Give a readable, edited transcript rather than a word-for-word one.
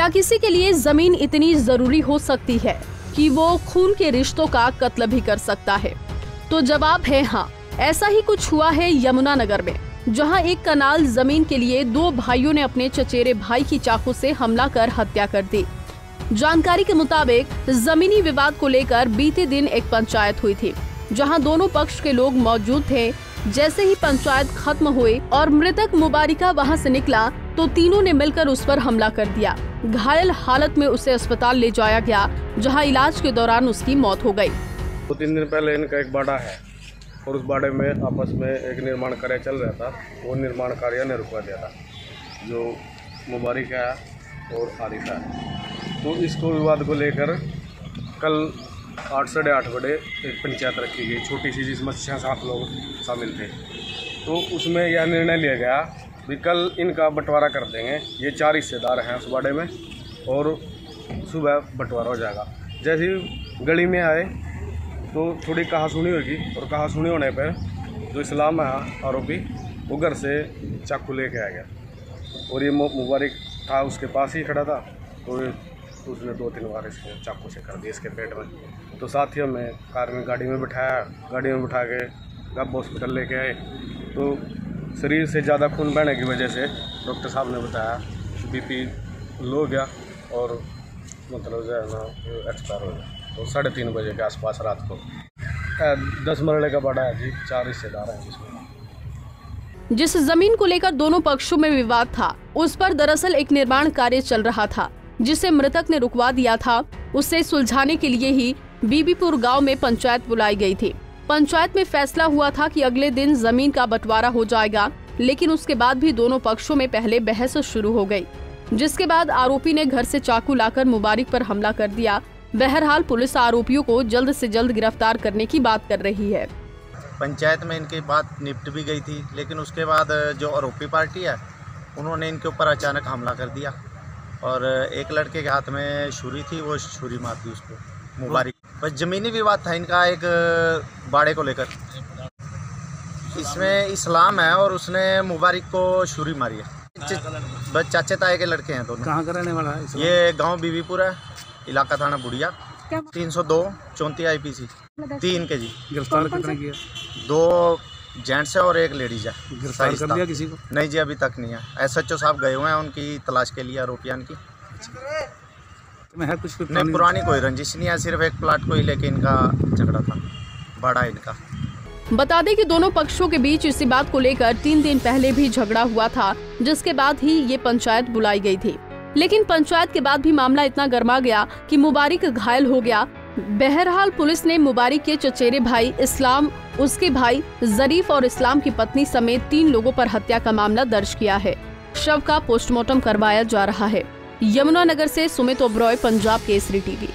क्या किसी के लिए जमीन इतनी जरूरी हो सकती है कि वो खून के रिश्तों का कत्ल भी कर सकता है? तो जवाब है हाँ। ऐसा ही कुछ हुआ है यमुनानगर में, जहां एक कनाल जमीन के लिए दो भाइयों ने अपने चचेरे भाई की चाकू से हमला कर हत्या कर दी। जानकारी के मुताबिक जमीनी विवाद को लेकर बीते दिन एक पंचायत हुई थी, जहां दोनों पक्ष के लोग मौजूद थे। जैसे ही पंचायत खत्म हुई और मृतक मुबारिका वहां से निकला तो तीनों ने मिलकर उस पर हमला कर दिया। घायल हालत में उसे अस्पताल ले जाया गया, जहां इलाज के दौरान उसकी मौत हो गई। 2-3 दिन पहले इनका एक बाड़ा है और उस बाड़े में आपस में एक निर्माण कार्य चल रहा था। वो निर्माण कार्य ने रुकवा दिया था, जो मुबारिका है और आरिफा है। तो इसको विवाद को लेकर कल 8 साढ़े 8 बजे एक पंचायत रखी गई, छोटी सी, जिसमें 6-7 लोग शामिल थे। तो उसमें यह निर्णय लिया गया भी कल इनका बंटवारा कर देंगे। ये 4 हिस्सेदार हैं उस बाड़े में और सुबह बंटवारा हो जाएगा। जैसे ही गली में आए तो थोड़ी कहासुनी होगी और कहासुनी होने पर जो इस्लाम है आरोपी, वो घर से चाकू लेके आ गया और ये मुबारिक था उसके पास ही खड़ा था। तो उसने 2-3 बार इसके चाकू से कर दिया इसके पेट में। तो साथियों में कार में गाड़ी में बिठाया, गाड़ी में बिठा के गब हॉस्पिटल लेके आए। तो शरीर से ज़्यादा खून बहने की वजह से डॉक्टर साहब ने बताया BP लो हो गया और मतलब जो है ना एक्सपायर हो गया। तो 3:30 बजे के आसपास रात को 10 मरले का बाड़ा है जी, 4 हिस्सेदार हैं जिसमें। जिस जमीन को लेकर दोनों पक्षों में विवाद था, उस पर दरअसल एक निर्माण कार्य चल रहा था, जिसे मृतक ने रुकवा दिया था। उससे सुलझाने के लिए ही बीबीपुर गांव में पंचायत बुलाई गई थी। पंचायत में फैसला हुआ था कि अगले दिन जमीन का बंटवारा हो जाएगा, लेकिन उसके बाद भी दोनों पक्षों में पहले बहस शुरू हो गई, जिसके बाद आरोपी ने घर से चाकू लाकर मुबारिक पर हमला कर दिया। बहरहाल पुलिस आरोपियों को जल्द से जल्द गिरफ्तार करने की बात कर रही है। पंचायत में इनकी बात निपट भी गई थी, लेकिन उसके बाद जो आरोपी पार्टी है उन्होंने इनके ऊपर अचानक हमला कर दिया और एक लड़के के हाथ में छुरी थी, वो छुरी मार दी उसको, मुबारिक। बस ज़मीनी विवाद था इनका एक बाड़े को लेकर। इसमें इस्लाम है और उसने मुबारिक को छुरी मारी है। बस चाचे ताए के लड़के हैं दोनों। कहाँ का रहने वाला है? ये गांव बीबीपुर है, इलाका थाना बुढ़िया, 302 34 IPC 3 के जी। गिरफ्तार कितने किया? 2 जेंट्स है और 1 लेडीज है। गिरफ्तार कर लिया किसी को? नहीं जी, अभी तक नहीं है। SHO साहब गए हुए हैं उनकी तलाश के लिए, आरोपियां की। है कुछ नहीं, पुरानी कोई रंजिश नहीं है, सिर्फ एक प्लाट को ही लेके इनका झगड़ा था, बड़ा इनका। बता दें कि दोनों पक्षों के बीच इसी बात को लेकर 3 दिन पहले भी झगड़ा हुआ था, जिसके बाद ही ये पंचायत बुलाई गई थी। लेकिन पंचायत के बाद भी मामला इतना गर्मा गया कि मुबारिक घायल हो गया। बहरहाल पुलिस ने मुबारिक के चचेरे भाई इस्लाम, उसके भाई जरीफ और इस्लाम की पत्नी समेत 3 लोगों पर हत्या का मामला दर्ज किया है। शव का पोस्टमार्टम करवाया जा रहा है। यमुनानगर से सुमित ओबरॉय, पंजाब केसरी TV।